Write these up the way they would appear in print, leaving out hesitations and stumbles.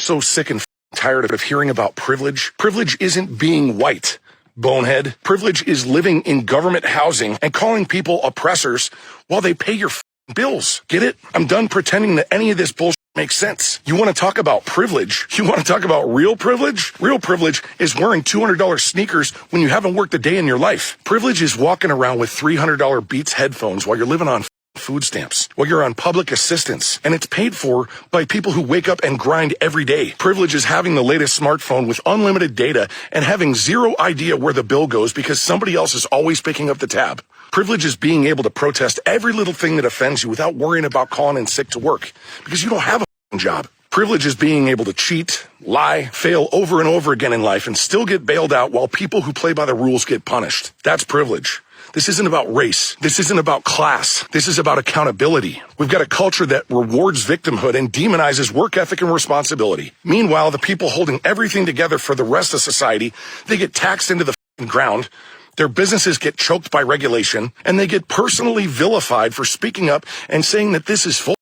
so sick and tired of hearing about privilege. Privilege isn't being white, bonehead. Privilege is living in government housing and calling people oppressors while they pay your bills. Get it? I'm done pretending that any of this bullshit makes sense. You want to talk about privilege? You want to talk about real privilege? Real privilege is wearing $200 sneakers when you haven't worked a day in your life. Privilege is walking around with $300 Beats headphones while you're living on food stamps, while you're on public assistance, and it's paid for by people who wake up and grind every day. Privilege is having the latest smartphone with unlimited data and having zero idea where the bill goes because somebody else is always picking up the tab. Privilege is being able to protest every little thing that offends you without worrying about calling in sick to work because you don't have a job. Privilege is being able to cheat, lie, fail over and over again in life and still get bailed out while people who play by the rules get punished. That's privilege. This isn't about race. This isn't about class. This is about accountability. We've got a culture that rewards victimhood and demonizes work ethic and responsibility. Meanwhile, the people holding everything together for the rest of society, they get taxed into the ground. Their businesses get choked by regulation, and they get personally vilified for speaking up and saying that this is full.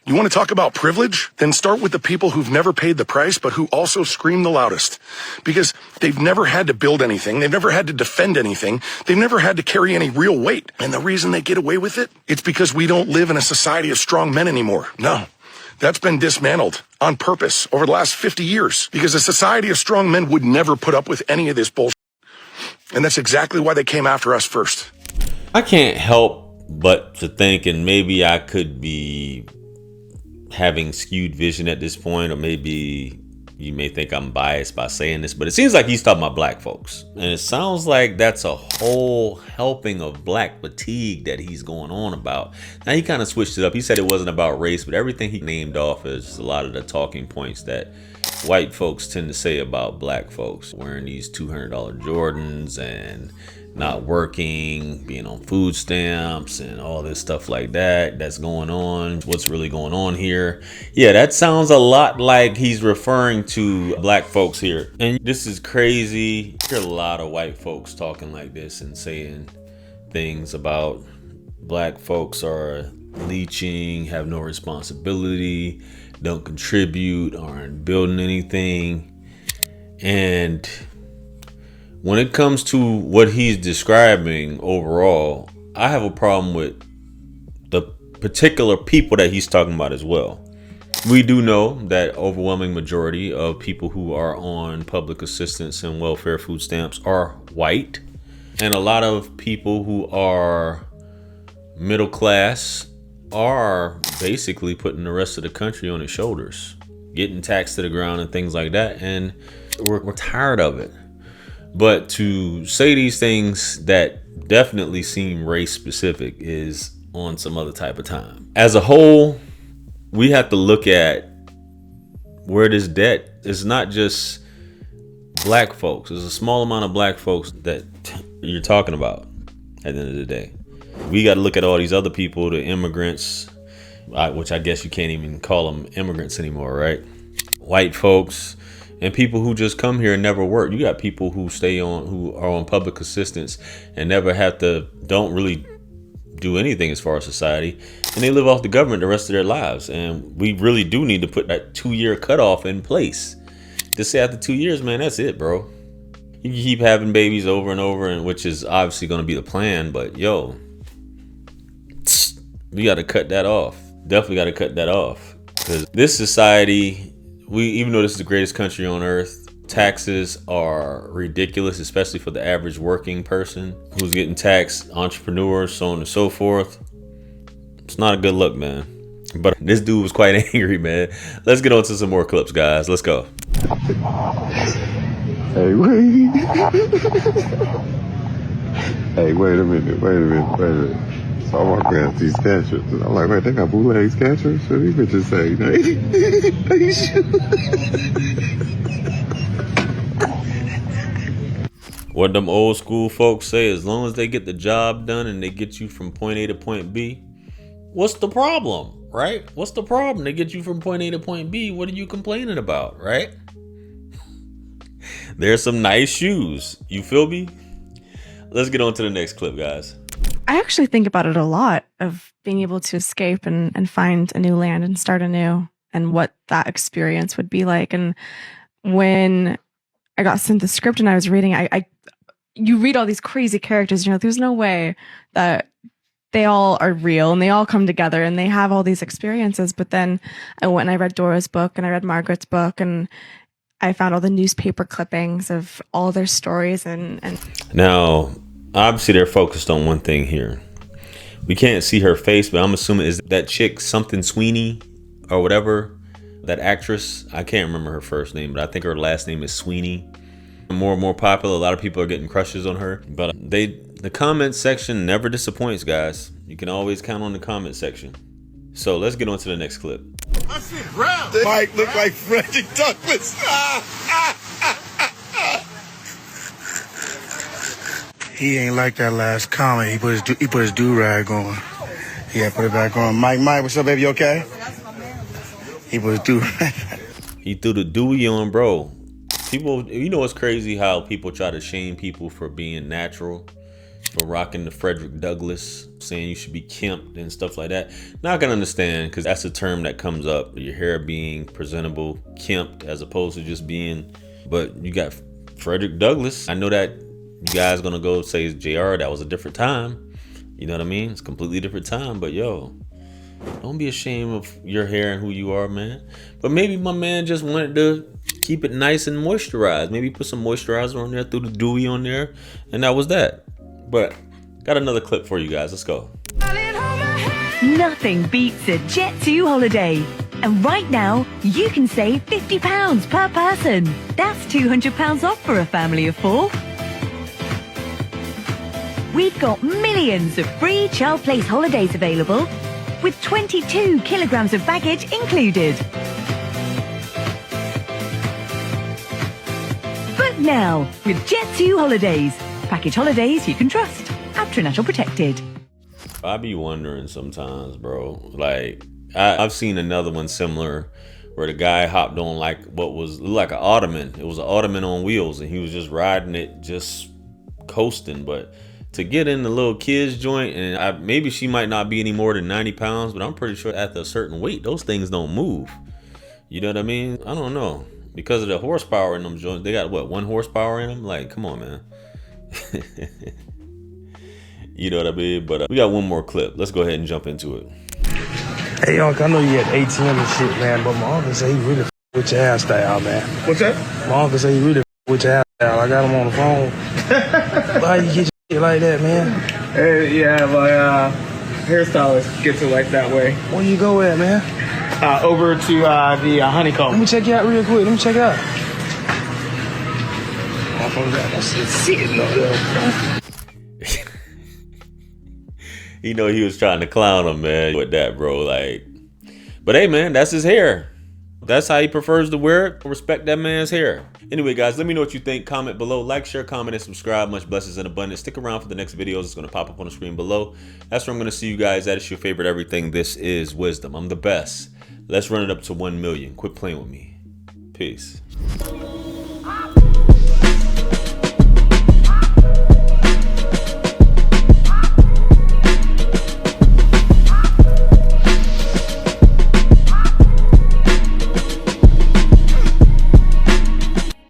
You want to talk about privilege? Then start with the people who've never paid the price, but who also scream the loudest. Because they've never had to build anything. They've never had to defend anything. They've never had to carry any real weight. And the reason they get away with it? It's because we don't live in a society of strong men anymore. No. That's been dismantled on purpose over the last 50 years. Because a society of strong men would never put up with any of this bullshit. And that's exactly why they came after us first. I can't help but to think, and maybe I could be having skewed vision at this point, or maybe you may think I'm biased by saying this, but it seems like he's talking about black folks, and it sounds like that's a whole helping of black fatigue that he's going on about. Now he kind of switched it up. He said it wasn't about race, but everything he named off is a lot of the talking points that white folks tend to say about black folks, wearing these $200 Jordans and not working, being on food stamps and all this stuff like that's going on. What's really going on here? Yeah, that sounds a lot like he's referring to black folks here. And this is crazy. I hear a lot of white folks talking like this and saying things about black folks are leeching, have no responsibility, don't contribute, aren't building anything. And when it comes to what he's describing overall, I have a problem with the particular people that he's talking about as well. We do know that overwhelming majority of people who are on public assistance and welfare food stamps are white. And a lot of people who are middle class are basically putting the rest of the country on their shoulders, getting taxed to the ground and things like that. And we're tired of it. But to say these things that definitely seem race specific is on some other type of time. As a whole, we have to look at where this debt is not just black folks. There's a small amount of black folks that you're talking about at the end of the day. We got to look at all these other people, the immigrants, which I guess you can't even call them immigrants anymore, right? White folks. And people who just come here and never work. You got people who who are on public assistance and never don't really do anything as far as society. And they live off the government the rest of their lives. And we really do need to put that 2-year cutoff in place. Just say after 2 years, man, that's it, bro. You can keep having babies over and over, and which is obviously going to be the plan. But yo, we got to cut that off. Definitely got to cut that off. Because this society, even though this is the greatest country on earth, taxes are ridiculous, especially for the average working person who's getting taxed, entrepreneurs, so on and so forth. It's not a good look, man. But this dude was quite angry, man. Let's get on to some more clips, guys. Let's go. Hey, wait. Hey, wait a minute. So I'm walking past these sketchers, and I'm like, wait, they got bootleg sketchers? So these bitches say, What them old school folks say, as long as they get the job done and they get you from point A to point B, what's the problem, right? What's the problem? They get you from point A to point B. What are you complaining about, right? There's some nice shoes. You feel me? Let's get on to the next clip, guys. I actually think about it a lot, of being able to escape and find a new land and start anew. and what that experience would be like. And when I got sent the script and I was reading, you read all these crazy characters, there's no way that they all are real and they all come together and they have all these experiences. But then I went and I read Dora's book and I read Margaret's book and I found all the newspaper clippings of all their stories. And now, obviously they're focused on one thing here. We can't see her face, but I'm assuming is that chick something Sweeney or whatever, that actress. I can't remember her first name, but I think her last name is Sweeney. More and more popular. A lot of people are getting crushes on her, but the comment section never disappoints, guys. You can always count on the comment section. So let's get on to the next clip. I see brown. Mike look like Frederick Douglass. He ain't like that last comment. He put his do-rag on. Yeah, put it back on. Mike, what's up, baby? You okay? He put his do-rag. He threw the Dewey on, bro. People, it's crazy how people try to shame people for being natural, for rocking the Frederick Douglass, saying you should be kempt and stuff like that. Not gonna understand, because that's a term that comes up, your hair being presentable, kempt, as opposed to just being, but you got Frederick Douglass. I know that you guys gonna go say it's JR, that was a different time. You know what I mean? It's a completely different time, but yo, don't be ashamed of your hair and who you are, man. But maybe my man just wanted to keep it nice and moisturized. Maybe put some moisturizer on there, threw the Dewey on there, and that was that. But got another clip for you guys. Let's go. Nothing beats a Jet2 holiday. And right now, you can save £50 per person. That's £200 off for a family of 4. We've got millions of free child place holidays available, with 22 kilograms of baggage included. Book now with Jet2 Holidays. Package holidays you can trust. International protected. I be wondering sometimes, bro. Like, I've seen another one similar where the guy hopped on like what was like an Ottoman. It was an Ottoman on wheels, and he was just riding it, just coasting. But to get in the little kids joint, and maybe she might not be any more than 90 pounds, but I'm pretty sure at a certain weight, those things don't move. You know what I mean? I don't know. Because of the horsepower in them joints, they got what, 1 horsepower in them? Like, come on, man. You know what I mean? But we got one more clip. Let's go ahead and jump into it. Hey, Unc, I know you had ATM and shit, man, but my uncle say he really with your hairstyle, man. What's that? My uncle say he really with your hairstyle. I got him on the phone. Why you get your shit like that, man? Yeah, my hairstylist gets it like that way. Where you go at, man? Over to the honeycomb. Let me check you out real quick. Let me check it out. That's sitting up there. You know, he was trying to clown him, man, with that, bro. Like, but hey, man, that's his hair. That's how he prefers to wear it. Respect that man's hair. Anyway, guys, let me know what you think. Comment below. Like, share, comment, and subscribe. Much blessings and abundance. Stick around for the next videos. It's going to pop up on the screen below. That's where I'm going to see you guys. That is your favorite everything. This is Wisdom. I'm the best. Let's run it up to 1 million. Quit playing with me. Peace.